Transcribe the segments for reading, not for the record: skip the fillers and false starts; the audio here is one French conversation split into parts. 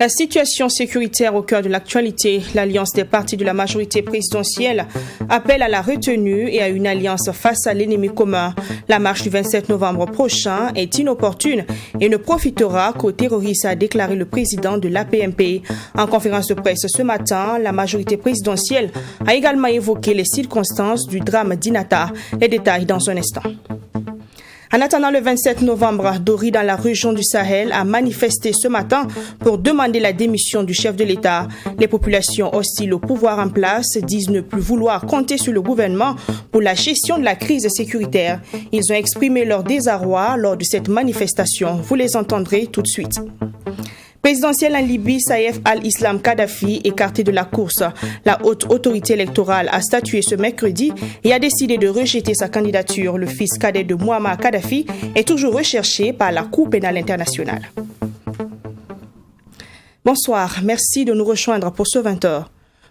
La situation sécuritaire au cœur de l'actualité, l'alliance des partis de la majorité présidentielle appelle à la retenue et à une alliance face à l'ennemi commun. La marche du 27 novembre prochain est inopportune et ne profitera qu'aux terroristes, a déclaré le président de l'APMP. En conférence de presse ce matin, la majorité présidentielle a également évoqué les circonstances du drame d'Inata. Les détails dans un instant. En attendant le 27 novembre, Dori, dans la région du Sahel, a manifesté ce matin pour demander la démission du chef de l'État. Les populations hostiles au pouvoir en place disent ne plus vouloir compter sur le gouvernement pour la gestion de la crise sécuritaire. Ils ont exprimé leur désarroi lors de cette manifestation. Vous les entendrez tout de suite. Présidentielle en Libye, Saïf al-Islam Kadhafi, écarté de la course. La haute autorité électorale a statué ce mercredi et a décidé de rejeter sa candidature. Le fils cadet de Muammar Kadhafi est toujours recherché par la Cour pénale internationale. Bonsoir, merci de nous rejoindre pour ce 20h.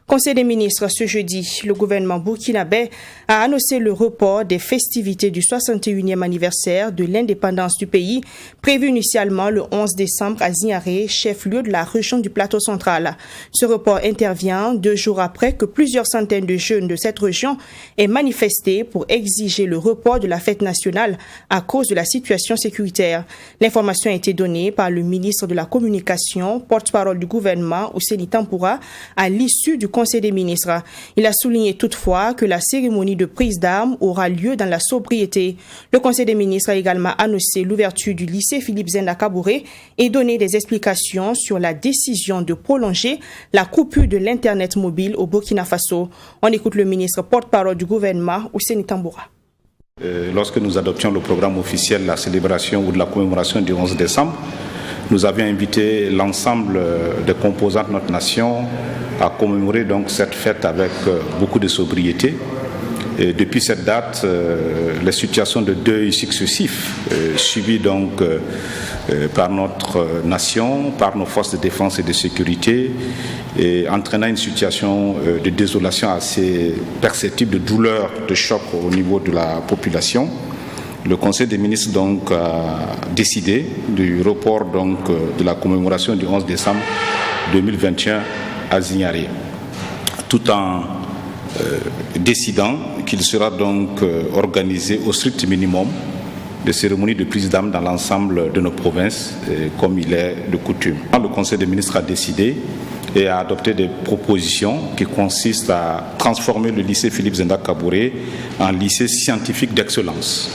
Conseil des ministres ce jeudi, le gouvernement burkinabé a annoncé le report des festivités du 61e anniversaire de l'indépendance du pays, prévu initialement le 11 décembre à Ziaré, chef-lieu de la région du Plateau central. Ce report intervient 2 jours après que plusieurs centaines de jeunes de cette région aient manifesté pour exiger le report de la fête nationale à cause de la situation sécuritaire. L'information a été donnée par le ministre de la Communication, porte-parole du gouvernement, Ousseini Tampoura, à l'issue du Conseil des ministres. Il a souligné toutefois que la cérémonie de prise d'armes aura lieu dans la sobriété. Le Conseil des ministres a également annoncé l'ouverture du lycée Philippe Zenda Kabouré et donné des explications sur la décision de prolonger la coupure de l'Internet mobile au Burkina Faso. On écoute le ministre porte-parole du gouvernement, Ousseini Tampoura. Lorsque nous adoptions le programme officiel de la célébration ou de la commémoration du 11 décembre, nous avions invité l'ensemble des composants de notre nation à commémorer donc cette fête avec beaucoup de sobriété. Et depuis cette date, les situations de deuil successifs subies donc par notre nation, par nos forces de défense et de sécurité, et entraînant une situation de désolation assez perceptible, de douleur, de choc au niveau de la population. Le Conseil des ministres donc a décidé du report donc de la commémoration du 11 décembre 2021 à Zignaré, tout en décidant qu'il sera donc organisé au strict minimum de cérémonies de prise d'armes dans l'ensemble de nos provinces, comme il est de coutume. Le Conseil des ministres a décidé et a adopté des propositions qui consistent à transformer le lycée Philippe Zenda Kabouré en lycée scientifique d'excellence,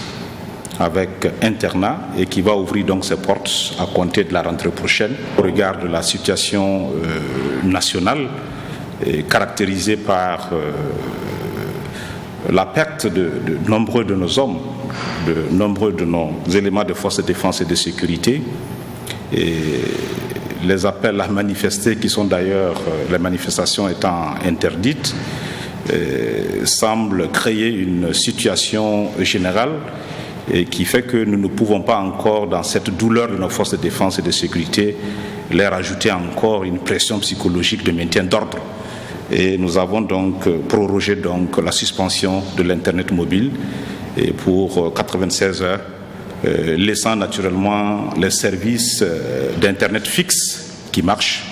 avec internat, et qui va ouvrir donc ses portes à compter de la rentrée prochaine. Au regard de la situation nationale, caractérisée par la perte de nombreux de nos hommes, de nombreux de nos éléments de force de défense et de sécurité, et les appels à manifester, qui sont d'ailleurs, les manifestations étant interdites, semblent créer une situation générale et qui fait que nous ne pouvons pas encore, dans cette douleur de nos forces de défense et de sécurité, leur ajouter encore une pression psychologique de maintien d'ordre. Et nous avons donc prorogé donc la suspension de l'Internet mobile et pour 96 heures, laissant naturellement les services d'Internet fixe qui marchent,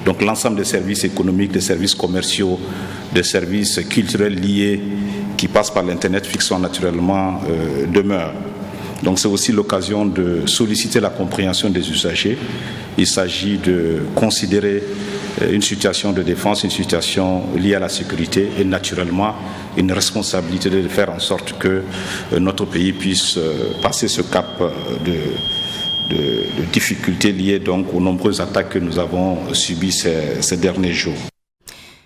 donc l'ensemble des services économiques, des services commerciaux, des services culturels liés qui passent par l'Internet fixe sont naturellement demeurent. Donc c'est aussi l'occasion de solliciter la compréhension des usagers. Il s'agit de considérer une situation de défense, une situation liée à la sécurité et naturellement une responsabilité de faire en sorte que notre pays puisse passer ce cap de difficultés liées donc aux nombreuses attaques que nous avons subies ces derniers jours.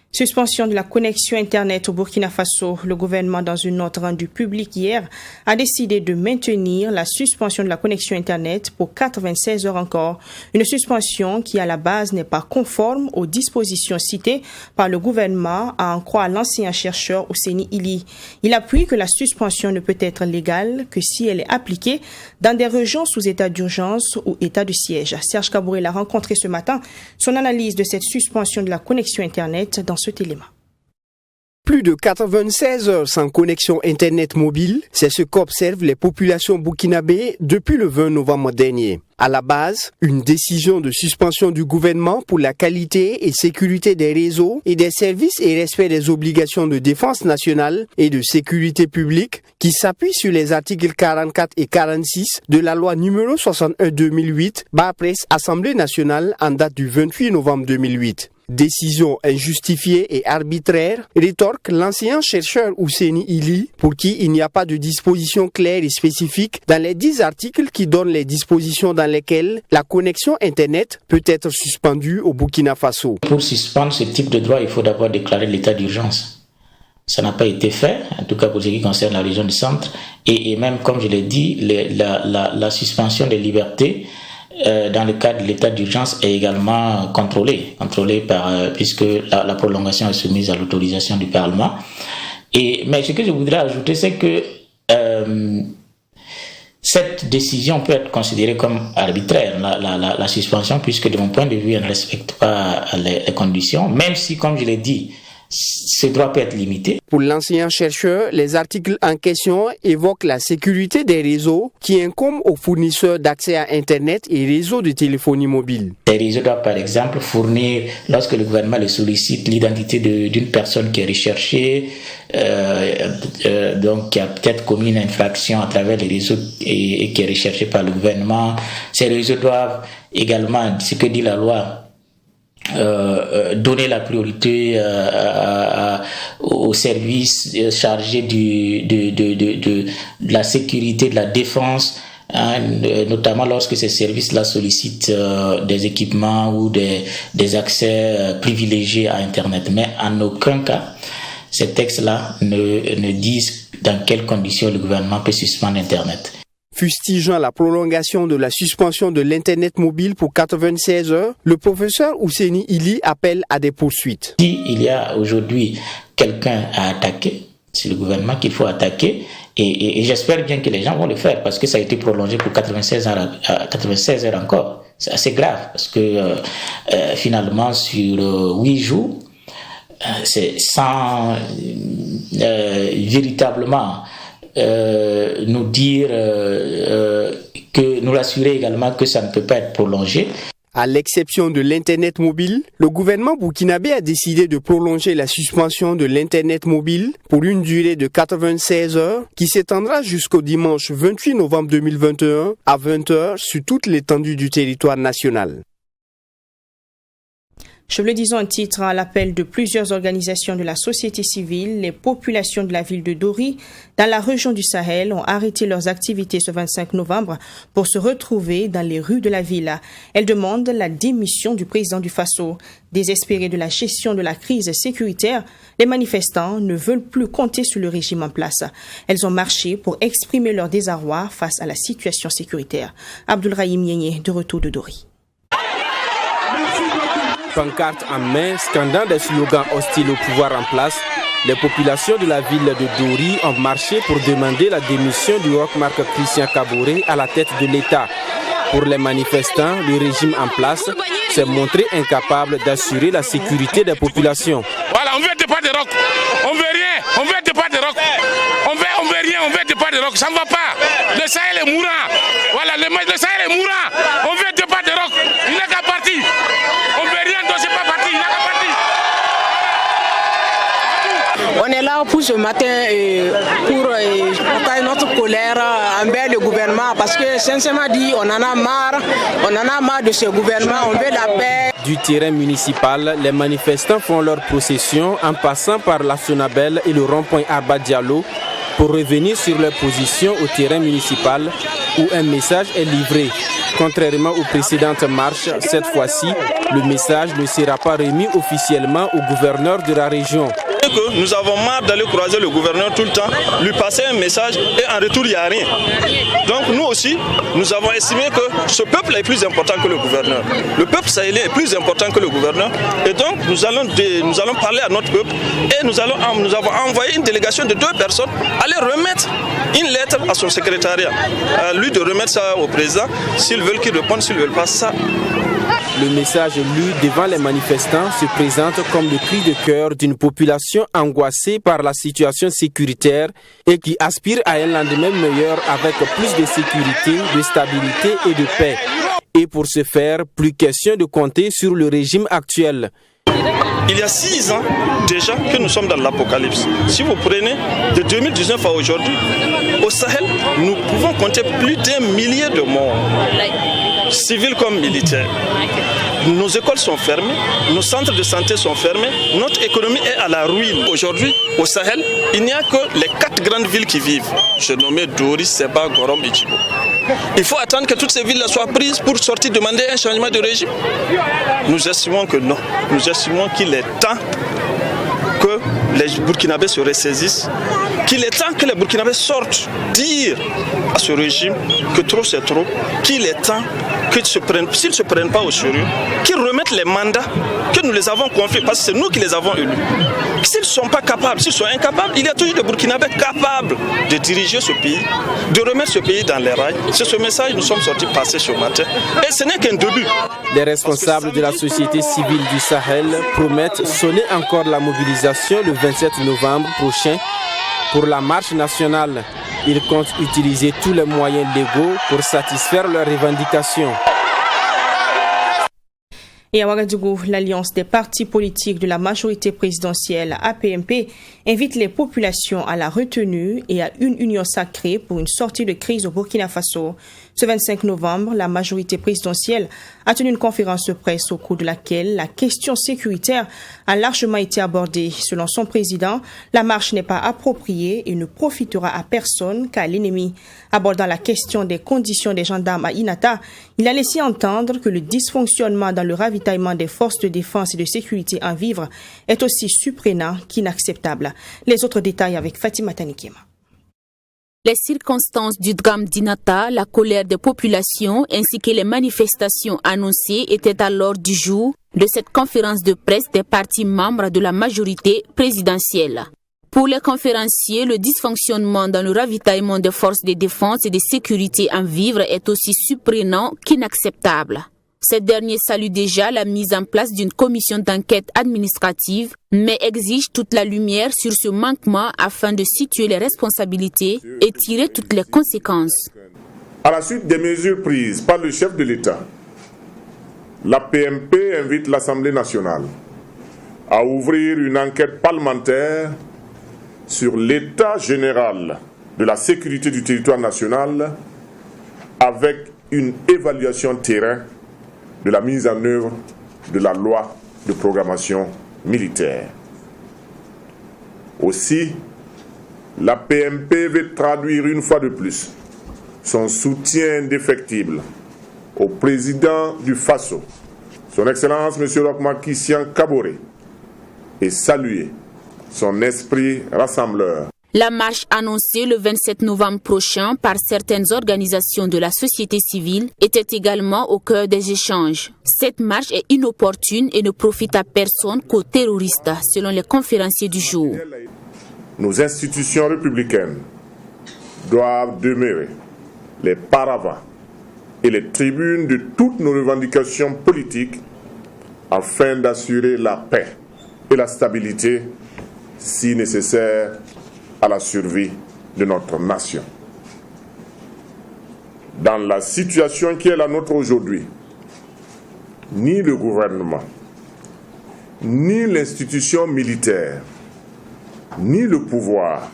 Suspension de la connexion Internet au Burkina Faso. Le gouvernement, dans une note rendue publique hier, a décidé de maintenir la suspension de la connexion Internet pour 96 heures encore. Une suspension qui, à la base, n'est pas conforme aux dispositions citées par le gouvernement, à en croire l'ancien chercheur Ouseni Ili. Il appuie que la suspension ne peut être légale que si elle est appliquée dans des régions sous état d'urgence ou état de siège. Serge Kabouré l'a rencontré ce matin. Son analyse de cette suspension de la connexion Internet dans cet élément. Plus de 96 heures sans connexion Internet mobile, c'est ce qu'observent les populations burkinabées depuis le 20 novembre dernier. À la base, une décision de suspension du gouvernement pour la qualité et sécurité des réseaux et des services et respect des obligations de défense nationale et de sécurité publique qui s'appuie sur les articles 44 et 46 de la loi numéro 61/2008, presse Assemblée nationale en date du 28 novembre 2008. Décision injustifiée et arbitraire, rétorque l'ancien chercheur Ouseni Ili, pour qui il n'y a pas de dispositions claires et spécifiques dans les 10 articles qui donnent les dispositions dans lesquelles la connexion Internet peut être suspendue au Burkina Faso. Pour suspendre ce type de droit, il faut d'abord déclarer l'état d'urgence. Ça n'a pas été fait, en tout cas pour ce qui concerne la région du centre, et même, comme je l'ai dit, la suspension des libertés dans le cadre de l'état d'urgence est également contrôlée par, puisque la prolongation est soumise à l'autorisation du Parlement. Mais ce que je voudrais ajouter, c'est que cette décision peut être considérée comme arbitraire, la suspension, puisque de mon point de vue, elle ne respecte pas les conditions, même si, comme je l'ai dit, ce droit peut être limité. Pour l'ancien chercheur, les articles en question évoquent la sécurité des réseaux qui incombe aux fournisseurs d'accès à Internet et réseaux de téléphonie mobile. Les réseaux doivent par exemple fournir, lorsque le gouvernement le sollicite, l'identité d'une personne qui est recherchée, donc qui a peut-être commis une infraction à travers les réseaux et qui est recherchée par le gouvernement. Ces réseaux doivent également, ce que dit la loi, donner la priorité aux services chargés de la sécurité, de la défense, notamment lorsque ces services-là sollicitent des équipements ou des accès privilégiés à Internet. Mais en aucun cas, ces textes-là ne disent dans quelles conditions le gouvernement peut suspendre Internet. Fustigeant la prolongation de la suspension de l'Internet mobile pour 96 heures, le professeur Ouseni Ili appelle à des poursuites. Si il y a aujourd'hui quelqu'un à attaquer, c'est le gouvernement qu'il faut attaquer, et j'espère bien que les gens vont le faire, parce que ça a été prolongé pour 96 heures encore. C'est assez grave, parce que finalement, sur 8 jours, c'est sans véritablement nous dire que nous rassurer également que ça ne peut pas être prolongé. À l'exception de l'Internet mobile, le gouvernement burkinabé a décidé de prolonger la suspension de l'Internet mobile pour une durée de 96 heures qui s'étendra jusqu'au dimanche 28 novembre 2021 à 20h sur toute l'étendue du territoire national. Je le disais en titre, à l'appel de plusieurs organisations de la société civile, les populations de la ville de Dori, dans la région du Sahel, ont arrêté leurs activités ce 25 novembre pour se retrouver dans les rues de la ville. Elles demandent la démission du président du Faso. Désespérés de la gestion de la crise sécuritaire, les manifestants ne veulent plus compter sur le régime en place. Elles ont marché pour exprimer leur désarroi face à la situation sécuritaire. Abdoulrahim Yénié, de retour de Dori. Pancarte en main, scandant des slogans hostiles au pouvoir en place, les populations de la ville de Dori ont marché pour demander la démission du roch-marque Christian Kaboré à la tête de l'État. Pour les manifestants, le régime en place s'est montré incapable d'assurer la sécurité des populations. Voilà, on veut un départ de roch. On veut rien, on veut un départ de roch. On veut rien, on veut un départ de roch. Ça ne va pas. Le Sahel est mourant. Voilà, le Sahel est mourant. On veut un départ de roch. Il n'a qu'à partir. On veut rien, donc c'est pas parti. Il n'a qu'à partir. On est là pour ce matin pour porter notre colère envers le gouvernement parce que sincèrement dit, on en a marre de ce gouvernement, on veut la paix. Du terrain municipal, les manifestants font leur procession en passant par la Sonabel et le rond-point Arba Diallo pour revenir sur leur position au terrain municipal où un message est livré. Contrairement aux précédentes marches, cette fois-ci, le message ne sera pas remis officiellement au gouverneur de la région. Que nous avons marre d'aller croiser le gouverneur tout le temps, lui passer un message et en retour il n'y a rien. Donc nous aussi, nous avons estimé que ce peuple est plus important que le gouverneur. Le peuple sahélien est plus important que le gouverneur et donc nous allons parler à notre peuple et nous avons envoyé une délégation de 2 personnes aller remettre une lettre à son secrétariat, à lui de remettre ça au président, s'ils veulent qu'il réponde, s'ils ne veulent pas ça. Le message lu devant les manifestants se présente comme le cri de cœur d'une population angoissée par la situation sécuritaire et qui aspire à un lendemain meilleur avec plus de sécurité, de stabilité et de paix. Et pour ce faire, plus question de compter sur le régime actuel. Il y a 6 ans déjà que nous sommes dans l'apocalypse. Si vous prenez de 2019 à aujourd'hui, au Sahel, nous pouvons compter plus d'1 millier de morts, civils comme militaires. Nos écoles sont fermées, nos centres de santé sont fermés, notre économie est à la ruine. Aujourd'hui, au Sahel, il n'y a que les 4 grandes villes qui vivent. Je nommais Dori, Seba, Gorom et Djibo. Il faut attendre que toutes ces villes soient prises pour sortir demander un changement de régime. Nous estimons que non. Nous estimons qu'il est temps que les Burkinabés se ressaisissent, qu'il est temps que les Burkinabés sortent dire à ce régime que trop c'est trop, qu'il est temps que s'ils ne se prennent pas au sérieux, qu'ils remettent les mandats que nous les avons confiés, parce que c'est nous qui les avons élus. S'ils ne sont pas capables, s'ils sont incapables, il y a toujours des Burkinabés capables de diriger ce pays, de remettre ce pays dans les rails. C'est ce message que nous sommes sortis passer ce matin. Et ce n'est qu'un début. Les responsables de la société civile du Sahel promettent sonner encore la mobilisation le 27 novembre prochain pour la marche nationale. Ils comptent utiliser tous les moyens légaux pour satisfaire leurs revendications. Et à Ouagadougou, l'Alliance des partis politiques de la majorité présidentielle APMP invite les populations à la retenue et à une union sacrée pour une sortie de crise au Burkina Faso. Ce 25 novembre, la majorité présidentielle a tenu une conférence de presse au cours de laquelle la question sécuritaire a largement été abordée. Selon son président, la marche n'est pas appropriée et ne profitera à personne qu'à l'ennemi. Abordant la question des conditions des gendarmes à Inata, il a laissé entendre que le dysfonctionnement dans le ravitaillement des forces de défense et de sécurité en vivres est aussi surprenant qu'inacceptable. Les autres détails avec Fatima Tanikema. Les circonstances du drame d'Inata, la colère des populations ainsi que les manifestations annoncées étaient à l'ordre du jour de cette conférence de presse des partis membres de la majorité présidentielle. Pour les conférenciers, le dysfonctionnement dans le ravitaillement des forces de défense et de sécurité en vivres est aussi surprenant qu'inacceptable. Ces derniers saluent déjà la mise en place d'une commission d'enquête administrative, mais exigent toute la lumière sur ce manquement afin de situer les responsabilités et tirer toutes les conséquences. À la suite des mesures prises par le chef de l'État, la PMP invite l'Assemblée nationale à ouvrir une enquête parlementaire sur l'état général de la sécurité du territoire national avec une évaluation terrain de la mise en œuvre de la loi de programmation militaire. Aussi, la PMP veut traduire une fois de plus son soutien indéfectible au président du Faso, son Excellence M. Roch-Marc Christian Kaboré, et saluer son esprit rassembleur. La marche annoncée le 27 novembre prochain par certaines organisations de la société civile était également au cœur des échanges. Cette marche est inopportune et ne profite à personne qu'aux terroristes, selon les conférenciers du jour. Nos institutions républicaines doivent demeurer les paravents et les tribunes de toutes nos revendications politiques afin d'assurer la paix et la stabilité si nécessaire à la survie de notre nation. Dans la situation qui est la nôtre aujourd'hui, ni le gouvernement, ni l'institution militaire, ni le pouvoir,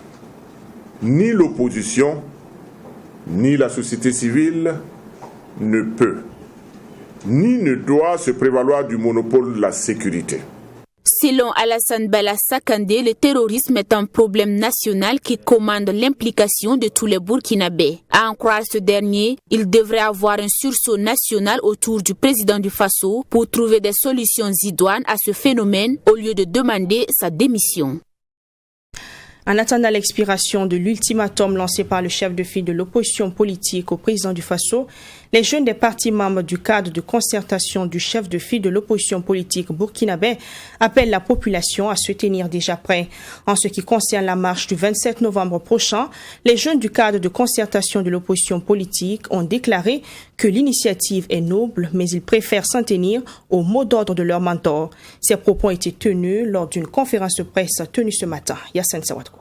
ni l'opposition, ni la société civile ne peut, ni ne doit se prévaloir du monopole de la sécurité. Selon Alassane Bala Sakandé, le terrorisme est un problème national qui commande l'implication de tous les Burkinabés. À en croire ce dernier, il devrait avoir un sursaut national autour du président du Faso pour trouver des solutions idoines à ce phénomène au lieu de demander sa démission. En attendant l'expiration de l'ultimatum lancé par le chef de file de l'opposition politique au président du Faso, les jeunes des partis membres du cadre de concertation du chef de file de l'opposition politique burkinabé appellent la population à se tenir déjà prêt. En ce qui concerne la marche du 27 novembre prochain, les jeunes du cadre de concertation de l'opposition politique ont déclaré que l'initiative est noble, mais ils préfèrent s'en tenir au mot d'ordre de leur mentor. Ces propos ont été tenus lors d'une conférence de presse tenue ce matin. Yassine Sawatko.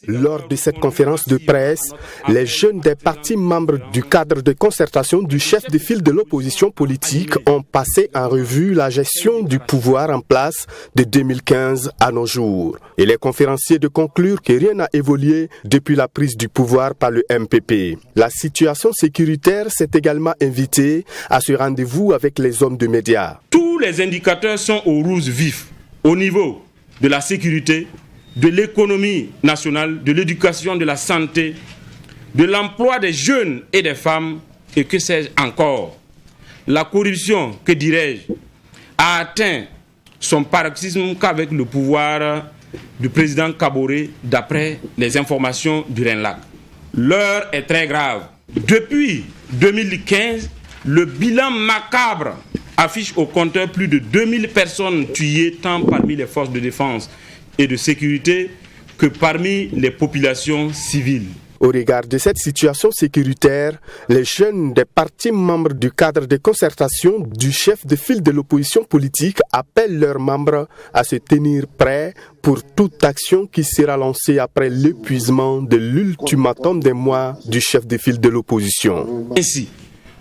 Lors de cette conférence de presse, les jeunes des partis membres du cadre de concertation du chef de file de l'opposition politique ont passé en revue la gestion du pouvoir en place de 2015 à nos jours. Et les conférenciers de conclure que rien n'a évolué depuis la prise du pouvoir par le MPP. La situation sécuritaire s'est également invitée à ce rendez-vous avec les hommes de médias. Tous les indicateurs sont au rouge vif au niveau de la sécurité, de l'économie nationale, de l'éducation, de la santé, de l'emploi des jeunes et des femmes, et que sais-je encore. La corruption, que dirais-je, a atteint son paroxysme qu'avec le pouvoir du président Kaboré, d'après les informations du RENLAC. L'heure est très grave. Depuis 2015, le bilan macabre affiche au compteur plus de 2000 personnes tuées tant parmi les forces de défense et de sécurité que parmi les populations civiles. Au regard de cette situation sécuritaire, les jeunes des partis membres du cadre de concertation du chef de file de l'opposition politique appellent leurs membres à se tenir prêts pour toute action qui sera lancée après l'épuisement de l'ultimatum des mois du chef de file de l'opposition. Ainsi,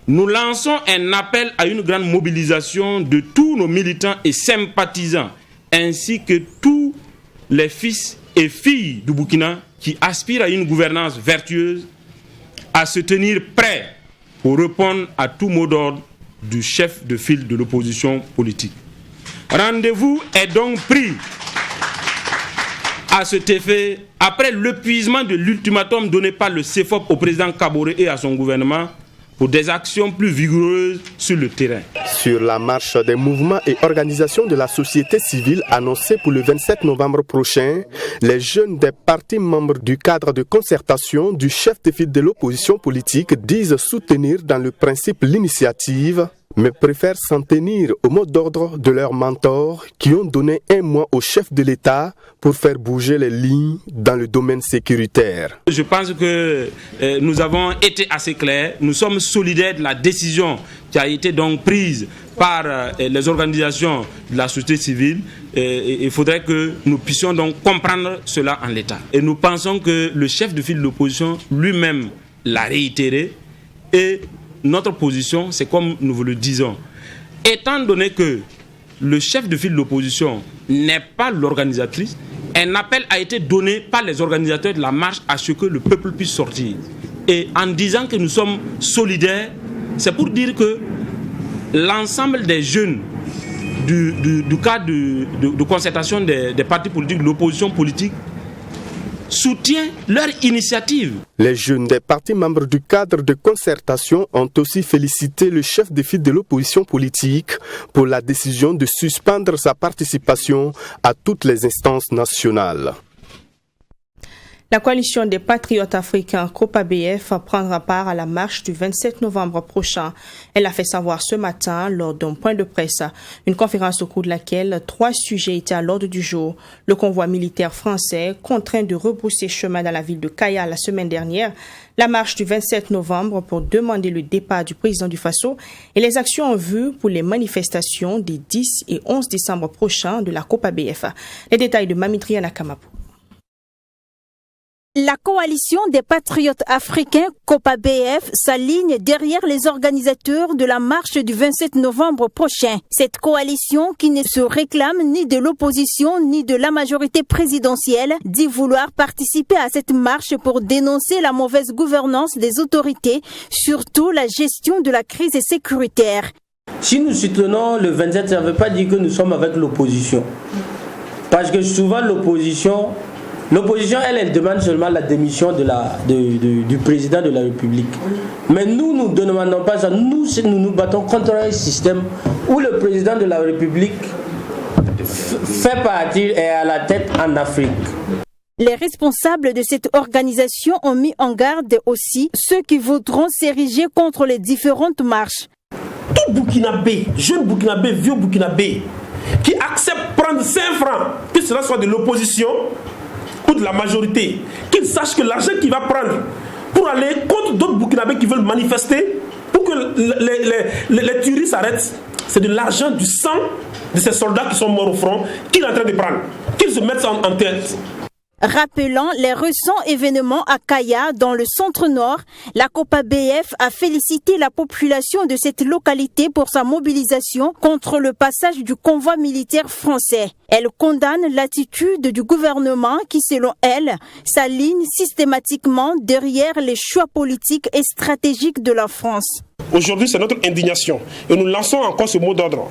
nous lançons un appel à une grande mobilisation de tous nos militants et sympathisants, ainsi que tous les fils et filles du Burkina qui aspirent à une gouvernance vertueuse, à se tenir prêts pour répondre à tout mot d'ordre du chef de file de l'opposition politique. Rendez-vous est donc pris à cet effet après l'épuisement de l'ultimatum donné par le CEFOP au président Kaboré et à son gouvernement pour des actions plus vigoureuses sur le terrain. Sur la marche des mouvements et organisations de la société civile annoncée pour le 27 novembre prochain, les jeunes des partis membres du cadre de concertation du chef de file de l'opposition politique disent soutenir dans le principe l'initiative, mais préfèrent s'en tenir au mot d'ordre de leurs mentors qui ont donné un mois au chef de l'État pour faire bouger les lignes dans le domaine sécuritaire. Je pense que nous avons été assez clairs. Nous sommes solidaires de la décision qui a été donc prise par les organisations de la société civile. Il faudrait que nous puissions donc comprendre cela en l'état. Et nous pensons que le chef de file de l'opposition lui-même l'a réitéré et notre position, c'est comme nous vous le disons. Étant donné que le chef de file de l'opposition n'est pas l'organisatrice, un appel a été donné par les organisateurs de la marche à ce que le peuple puisse sortir. Et en disant que nous sommes solidaires, c'est pour dire que l'ensemble des jeunes du cadre de concertation des partis politiques, de l'opposition politique, soutient leur initiative. Les jeunes des partis membres du cadre de concertation ont aussi félicité le chef de file de l'opposition politique pour la décision de suspendre sa participation à toutes les instances nationales. La coalition des patriotes africains COPABF prendra part à la marche du 27 novembre prochain. Elle l'a fait savoir ce matin lors d'un point de presse, une conférence au cours de laquelle 3 sujets étaient à l'ordre du jour. Le convoi militaire français contraint de rebrousser chemin dans la ville de Kaya la semaine dernière, la marche du 27 novembre pour demander le départ du président du Faso et les actions en vue pour les manifestations des 10 et 11 décembre prochains de la COPABF. Les détails de Mamitria Nakamapu. La coalition des patriotes africains COPABF s'aligne derrière les organisateurs de la marche du 27 novembre prochain. Cette coalition, qui ne se réclame ni de l'opposition ni de la majorité présidentielle, dit vouloir participer à cette marche pour dénoncer la mauvaise gouvernance des autorités, surtout la gestion de la crise sécuritaire. Si nous soutenons le 27, ça ne veut pas dire que nous sommes avec l'opposition. Parce que souvent l'opposition, elle demande seulement la démission du président de la République. Mais nous ne demandons pas ça. Nous nous battons contre un système où le président de la République fait partie et est à la tête en Afrique. Les responsables de cette organisation ont mis en garde aussi ceux qui voudront s'ériger contre les différentes marches. Tout Burkinabé, jeune Burkinabé, vieux Burkinabé, qui accepte prendre 5 francs, que cela soit de l'opposition ou de la majorité, qu'il sache que l'argent qu'il va prendre pour aller contre d'autres Burkinabés qui veulent manifester, pour que les tueries s'arrêtent, c'est de l'argent, du sang de ces soldats qui sont morts au front qu'il est en train de prendre, qu'ils se mettent en tête. Rappelant les récents événements à Kaya, dans le centre-nord, la COPABF a félicité la population de cette localité pour sa mobilisation contre le passage du convoi militaire français. Elle condamne l'attitude du gouvernement qui, selon elle, s'aligne systématiquement derrière les choix politiques et stratégiques de la France. Aujourd'hui, c'est notre indignation et nous lançons encore ce mot d'ordre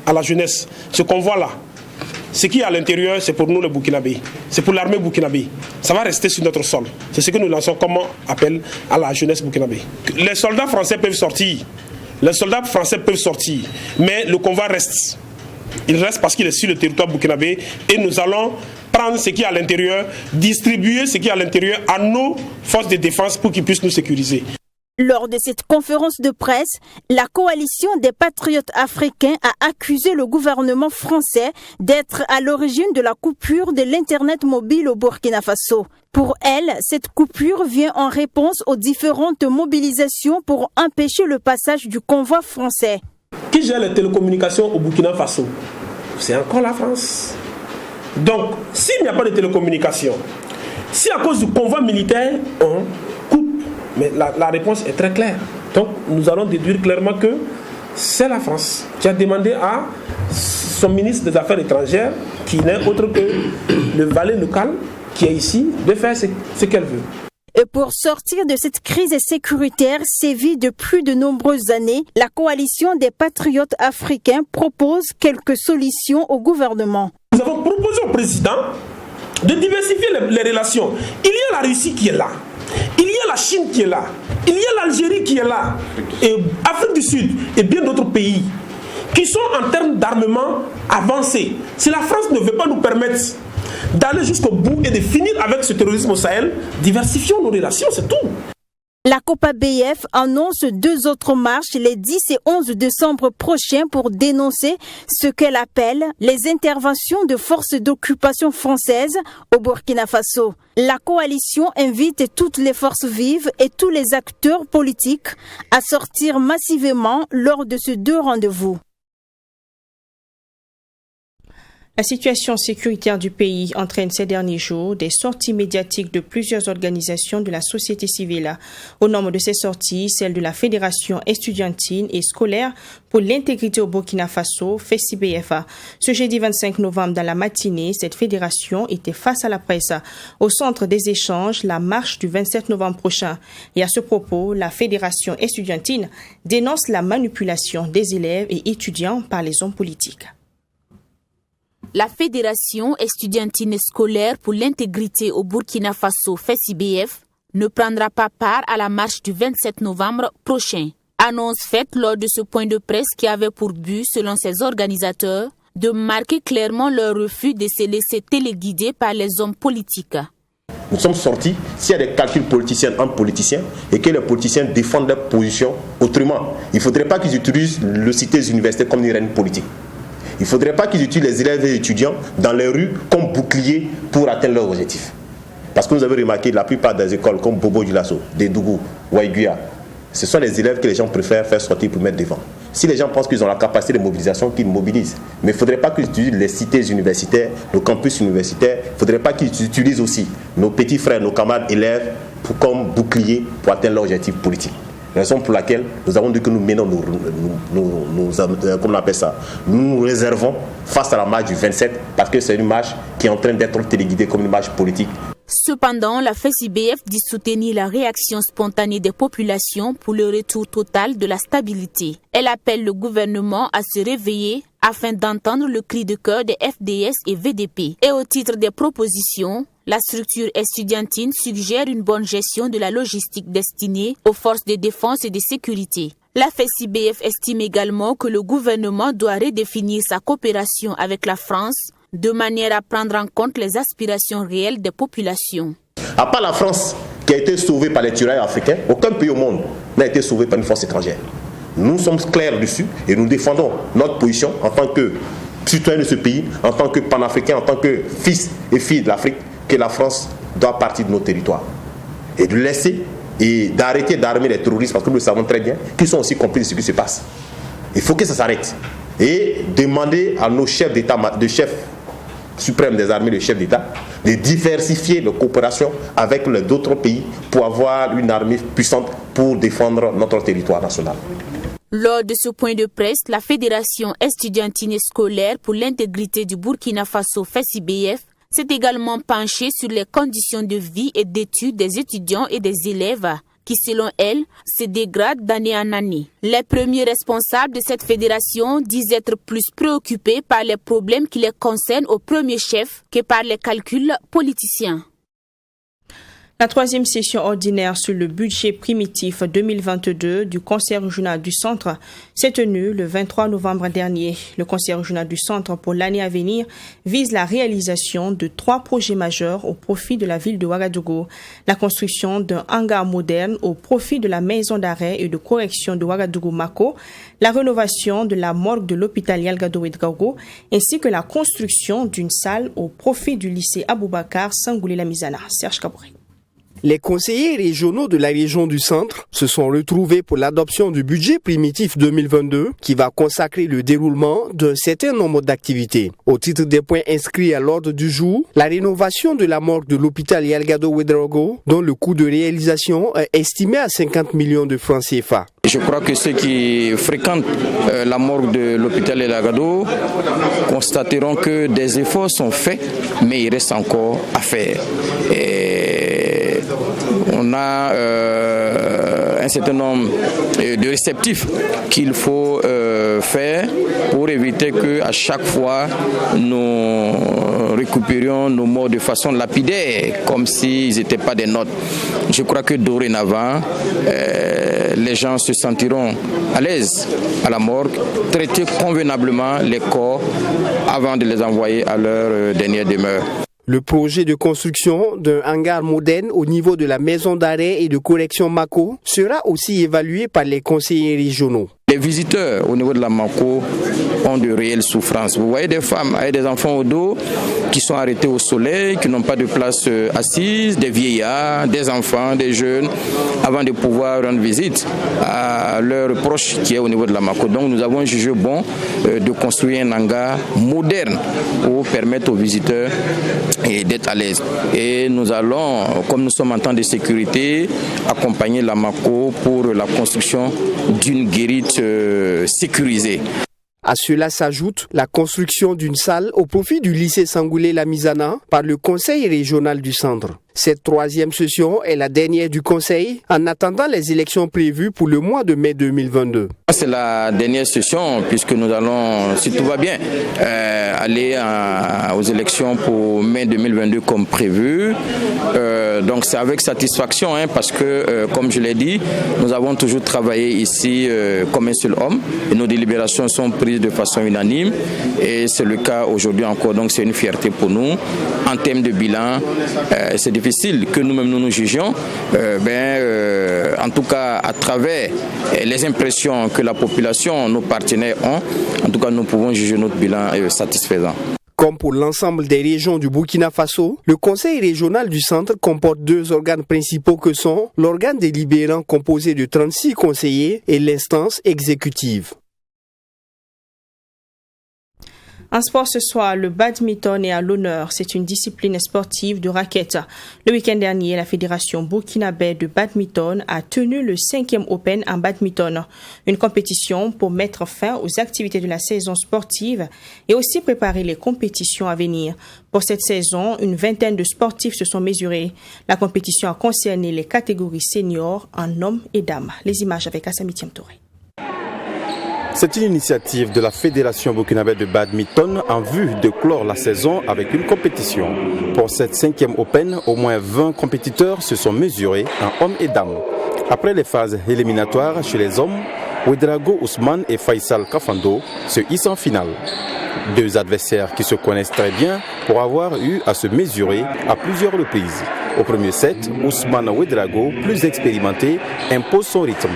à la jeunesse, ce convoi-là. Ce qui est à l'intérieur, c'est pour nous les Burkinabés. C'est pour l'armée burkinabé. Ça va rester sur notre sol. C'est ce que nous lançons comme appel à la jeunesse burkinabé. Les soldats français peuvent sortir. Mais le convoi reste. Il reste parce qu'il est sur le territoire burkinabé et nous allons prendre ce qui est à l'intérieur, distribuer ce qui est à l'intérieur à nos forces de défense pour qu'ils puissent nous sécuriser. Lors de cette conférence de presse, la coalition des patriotes africains a accusé le gouvernement français d'être à l'origine de la coupure de l'Internet mobile au Burkina Faso. Pour elle, cette coupure vient en réponse aux différentes mobilisations pour empêcher le passage du convoi français. Qui gère les télécommunications au Burkina Faso? C'est encore la France. Donc, s'il n'y a pas de télécommunications, si à cause du convoi militaire, on coupe, mais la réponse est très claire. Donc, nous allons déduire clairement que c'est la France qui a demandé à son ministre des Affaires étrangères, qui n'est autre que le valet local qui est ici, de faire ce qu'elle veut. Et pour sortir de cette crise sécuritaire sévie de plus de nombreuses années, la coalition des patriotes africains propose quelques solutions au gouvernement. Nous avons proposé au président de diversifier les relations. Il y a la Russie qui est là. Il y a la Chine qui est là, il y a l'Algérie qui est là, et Afrique du Sud et bien d'autres pays qui sont en termes d'armement avancés. Si la France ne veut pas nous permettre d'aller jusqu'au bout et de finir avec ce terrorisme au Sahel, diversifions nos relations, c'est tout. La COPABF annonce 2 autres marches les 10 et 11 décembre prochains pour dénoncer ce qu'elle appelle les interventions de forces d'occupation françaises au Burkina Faso. La coalition invite toutes les forces vives et tous les acteurs politiques à sortir massivement lors de ces 2 rendez-vous. La situation sécuritaire du pays entraîne ces derniers jours des sorties médiatiques de plusieurs organisations de la société civile. Au nombre de ces sorties, celle de la Fédération estudiantine et scolaire pour l'intégrité au Burkina Faso, FESIBF. Ce jeudi 25 novembre dans la matinée, cette fédération était face à la presse au centre des échanges, la marche du 27 novembre prochain. Et à ce propos, la Fédération estudiantine dénonce la manipulation des élèves et étudiants par les hommes politiques. La Fédération estudiantine scolaire pour l'intégrité au Burkina Faso, FESIBF, ne prendra pas part à la marche du 27 novembre prochain. Annonce faite lors de ce point de presse qui avait pour but, selon ses organisateurs, de marquer clairement leur refus de se laisser téléguider par les hommes politiques. Nous sommes sortis, s'il y a des calculs politiciens entre politiciens et que les politiciens défendent leur position autrement, il ne faudrait pas qu'ils utilisent le cité des universités comme une reine politique. Il ne faudrait pas qu'ils utilisent les élèves et étudiants dans les rues comme bouclier pour atteindre leurs objectifs. Parce que vous avez remarqué, la plupart des écoles comme Bobo Dioulasso, Dédougou, Waïguya, ce sont les élèves que les gens préfèrent faire sortir pour mettre devant. Si les gens pensent qu'ils ont la capacité de mobilisation, qu'ils mobilisent. Mais il ne faudrait pas qu'ils utilisent les cités universitaires, nos campus universitaires. Il ne faudrait pas qu'ils utilisent aussi nos petits frères, nos camarades élèves comme bouclier pour atteindre leur objectif politique. Raison pour laquelle nous avons dit que nous menons nous nous réservons face à la marche du 27 parce que c'est une marche qui est en train d'être téléguidée comme une marche politique. Cependant, la FESIBF dit soutenir la réaction spontanée des populations pour le retour total de la stabilité. Elle appelle le gouvernement à se réveiller afin d'entendre le cri de cœur des FDS et VDP. Et au titre des propositions, la structure estudiantine suggère une bonne gestion de la logistique destinée aux forces de défense et de sécurité. La FESIBF estime également que le gouvernement doit redéfinir sa coopération avec la France de manière à prendre en compte les aspirations réelles des populations. À part la France, qui a été sauvée par les tirailleurs africains, aucun pays au monde n'a été sauvé par une force étrangère. Nous sommes clairs dessus et nous défendons notre position en tant que citoyens de ce pays, en tant que panafricains, en tant que fils et filles de l'Afrique, que la France doit partir de nos territoires. Et de laisser et d'arrêter d'armer les terroristes, parce que nous savons très bien qu'ils sont aussi complices de ce qui se passe. Il faut que ça s'arrête. Et demander à nos chefs d'État, de chefs suprêmes des armées, les chefs d'État, de diversifier leur coopération avec d'autres pays pour avoir une armée puissante pour défendre notre territoire national. Lors de ce point de presse, la Fédération estudiantine et scolaire pour l'intégrité du Burkina Faso FESIBF s'est également penchée sur les conditions de vie et d'études des étudiants et des élèves qui, selon elle, se dégradent d'année en année. Les premiers responsables de cette fédération disent être plus préoccupés par les problèmes qui les concernent au premier chef que par les calculs politiciens. La troisième session ordinaire sur le budget primitif 2022 du Conseil régional du Centre s'est tenue le 23 novembre dernier. Le Conseil régional du Centre pour l'année à venir vise la réalisation de 3 projets majeurs au profit de la ville de Ouagadougou. La construction d'un hangar moderne au profit de la maison d'arrêt et de correction de Ouagadougou-Mako, la rénovation de la morgue de l'hôpital Yalgado-Ouedraogo, ainsi que la construction d'une salle au profit du lycée Aboubakar Sangoulé-Lamizana. Serge Kaboury. Les conseillers régionaux de la région du Centre se sont retrouvés pour l'adoption du budget primitif 2022 qui va consacrer le déroulement d'un certain nombre d'activités. Au titre des points inscrits à l'ordre du jour, la rénovation de la morgue de l'hôpital Yalgado-Ouedraogo, dont le coût de réalisation est estimé à 50 millions de francs CFA. Je crois que ceux qui fréquentent la morgue de l'hôpital Yalgado constateront que des efforts sont faits, mais il reste encore à faire. On a un certain nombre de réceptifs qu'il faut faire pour éviter qu'à chaque fois nous récupérions nos morts de façon lapidaire, comme s'ils n'étaient pas des notes. Je crois que dorénavant, les gens se sentiront à l'aise à la morgue, traiter convenablement les corps avant de les envoyer à leur dernière demeure. Le projet de construction d'un hangar moderne au niveau de la maison d'arrêt et de correction Mako sera aussi évalué par les conseillers régionaux. Les visiteurs au niveau de la Mako ont de réelles souffrances. Vous voyez des femmes avec des enfants au dos qui sont arrêtés au soleil, qui n'ont pas de place assise, des vieillards, des enfants, des jeunes, avant de pouvoir rendre visite à leurs proches qui est au niveau de la Mako. Donc nous avons jugé bon de construire un hangar moderne pour permettre aux visiteurs d'être à l'aise. Et nous allons, comme nous sommes en temps de sécurité, accompagner la Mako pour la construction d'une guérite sécurisée. À cela s'ajoute la construction d'une salle au profit du lycée Sangoulé-Lamizana par le Conseil régional du Centre. Cette troisième session est la dernière du Conseil en attendant les élections prévues pour le mois de mai 2022. C'est la dernière session puisque nous allons, si tout va bien, aller aux élections pour mai 2022 comme prévu. Donc c'est avec satisfaction parce que, comme je l'ai dit, nous avons toujours travaillé ici comme un seul homme et nos délibérations sont prises de façon unanime et c'est le cas aujourd'hui encore. Donc c'est une fierté pour nous. En termes de bilan, c'est difficile que nous-mêmes nous jugions. En tout cas, à travers les impressions que la population, nos partenaires ont, en tout cas, nous pouvons juger notre bilan satisfaisant. Comme pour l'ensemble des régions du Burkina Faso, le Conseil régional du Centre comporte 2 organes principaux que sont l'organe délibérant composé de 36 conseillers et l'instance exécutive. En sport ce soir, le badminton est à l'honneur. C'est une discipline sportive de raquette. Le week-end dernier, la Fédération burkinabé de badminton a tenu le 5e Open en badminton. Une compétition pour mettre fin aux activités de la saison sportive et aussi préparer les compétitions à venir. Pour cette saison, une vingtaine de sportifs se sont mesurés. La compétition a concerné les catégories seniors en hommes et dames. Les images avec Assami Touré. C'est une initiative de la Fédération burkinabé de badminton en vue de clore la saison avec une compétition. Pour cette 5e Open, au moins 20 compétiteurs se sont mesurés en hommes et dames. Après les phases éliminatoires chez les hommes, Ouedraogo Ousmane et Faisal Kafando se hissent en finale. Deux adversaires qui se connaissent très bien pour avoir eu à se mesurer à plusieurs reprises. Au premier set, Ousmane Ouedraogo, plus expérimenté, impose son rythme.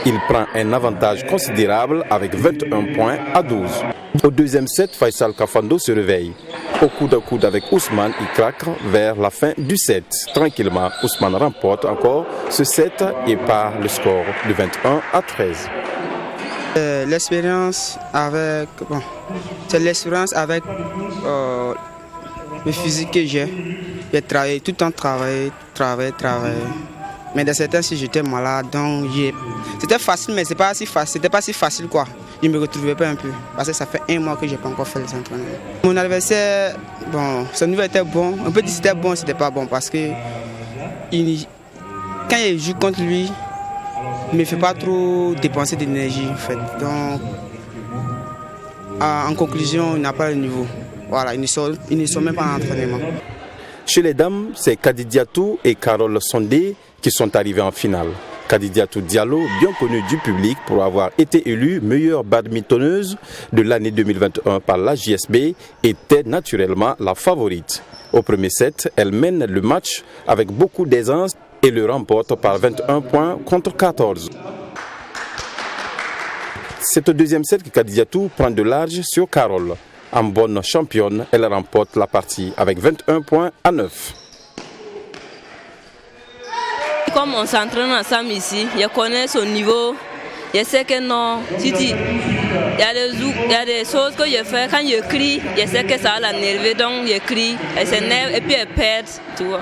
Il prend un avantage considérable avec 21 points à 12. Au deuxième set, Faisal Kafando se réveille. Au coude à coude avec Ousmane, il craque vers la fin du set. Tranquillement, Ousmane remporte encore ce set et part le score de 21 à 13. L'expérience avec, c'est l'expérience avec le physique que j'ai. J'ai travaillé, tout le temps travaillé. Mais dans certains cas, j'étais malade, donc c'était facile, mais c'était pas si facile quoi. Je me retrouvais pas un peu, parce que ça fait 1 mois que j'ai pas encore fait les entraînements. Mon adversaire, son niveau était bon. On peut dire que c'était bon, c'était pas bon, parce que quand il joue contre lui, il me fait pas trop dépenser d'énergie en fait. Donc, en conclusion, il n'a pas le niveau. Voilà, il ne sort même pas en entraînement. Chez les dames, c'est Kadidiatou et Carole Sondé qui sont arrivés en finale. Kadidiatou Diallo, bien connue du public pour avoir été élue meilleure badmintonneuse de l'année 2021 par la JSB, était naturellement la favorite. Au premier set, elle mène le match avec beaucoup d'aisance et le remporte par 21 points contre 14. C'est au deuxième set que Kadidiatou prend de large sur Carole. En bonne championne, elle remporte la partie avec 21 points à 9. Comme on s'entraîne ensemble ici, je connais son niveau. Je sais que non, il y a des choses que je fais. Quand je crie, je sais que ça va l'énerver, donc je crie. Elle s'énerve et puis elle perd, tu vois.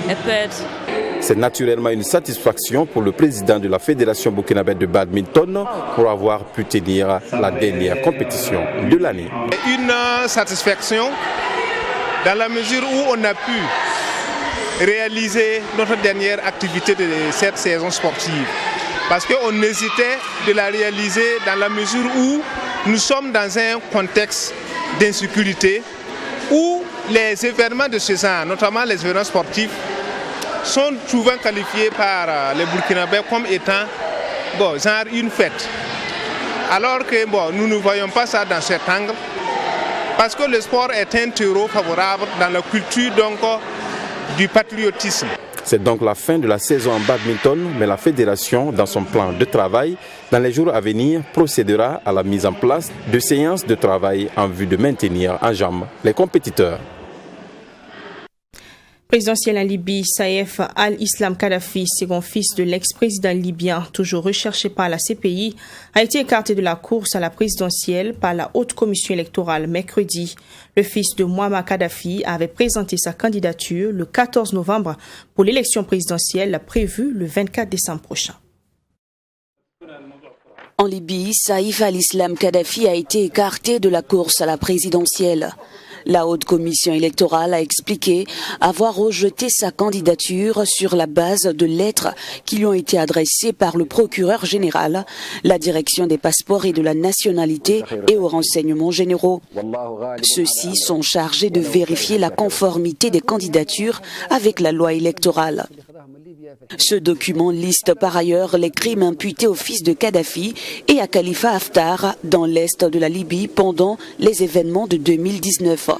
Elle perd. C'est naturellement une satisfaction pour le président de la Fédération burkinabé de badminton pour avoir pu tenir la dernière compétition de l'année. Une satisfaction dans la mesure où on a pu réaliser notre dernière activité de cette saison sportive. Parce qu'on hésitait de la réaliser dans la mesure où nous sommes dans un contexte d'insécurité où les événements de ce genre, notamment les événements sportifs, sont souvent qualifiés par les Burkinabés comme étant genre une fête. Alors que nous ne voyons pas ça dans cet angle, parce que le sport est un terreau favorable dans la culture du patriotisme. C'est donc la fin de la saison en badminton, mais la fédération, dans son plan de travail, dans les jours à venir, procédera à la mise en place de séances de travail en vue de maintenir en jambes les compétiteurs. Présidentiel en Libye, Saïf al-Islam Kadhafi, second fils de l'ex-président libyen, toujours recherché par la CPI, a été écarté de la course à la présidentielle par la Haute Commission électorale mercredi. Le fils de Muammar Kadhafi avait présenté sa candidature le 14 novembre pour l'élection présidentielle prévue le 24 décembre prochain. En Libye, Saïf al-Islam Kadhafi a été écarté de la course à la présidentielle. La Haute Commission électorale a expliqué avoir rejeté sa candidature sur la base de lettres qui lui ont été adressées par le procureur général, la direction des passeports et de la nationalité et aux renseignements généraux. Ceux-ci sont chargés de vérifier la conformité des candidatures avec la loi électorale. Ce document liste par ailleurs les crimes imputés au fils de Kadhafi et à Khalifa Haftar dans l'est de la Libye pendant les événements de 2019.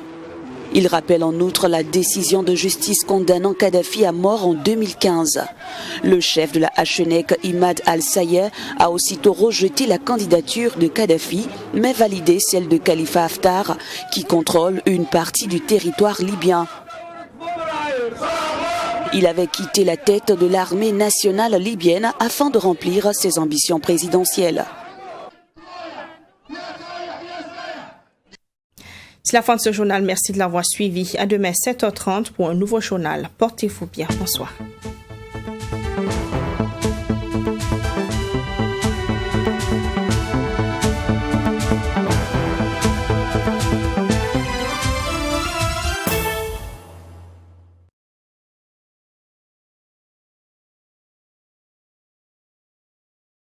Il rappelle en outre la décision de justice condamnant Kadhafi à mort en 2015. Le chef de la HNEC, Imad al-Sayeh, a aussitôt rejeté la candidature de Kadhafi, mais validé celle de Khalifa Haftar, qui contrôle une partie du territoire libyen. Il avait quitté la tête de l'armée nationale libyenne afin de remplir ses ambitions présidentielles. C'est la fin de ce journal. Merci de l'avoir suivi. À demain 7h30 pour un nouveau journal. Portez-vous bien. Bonsoir.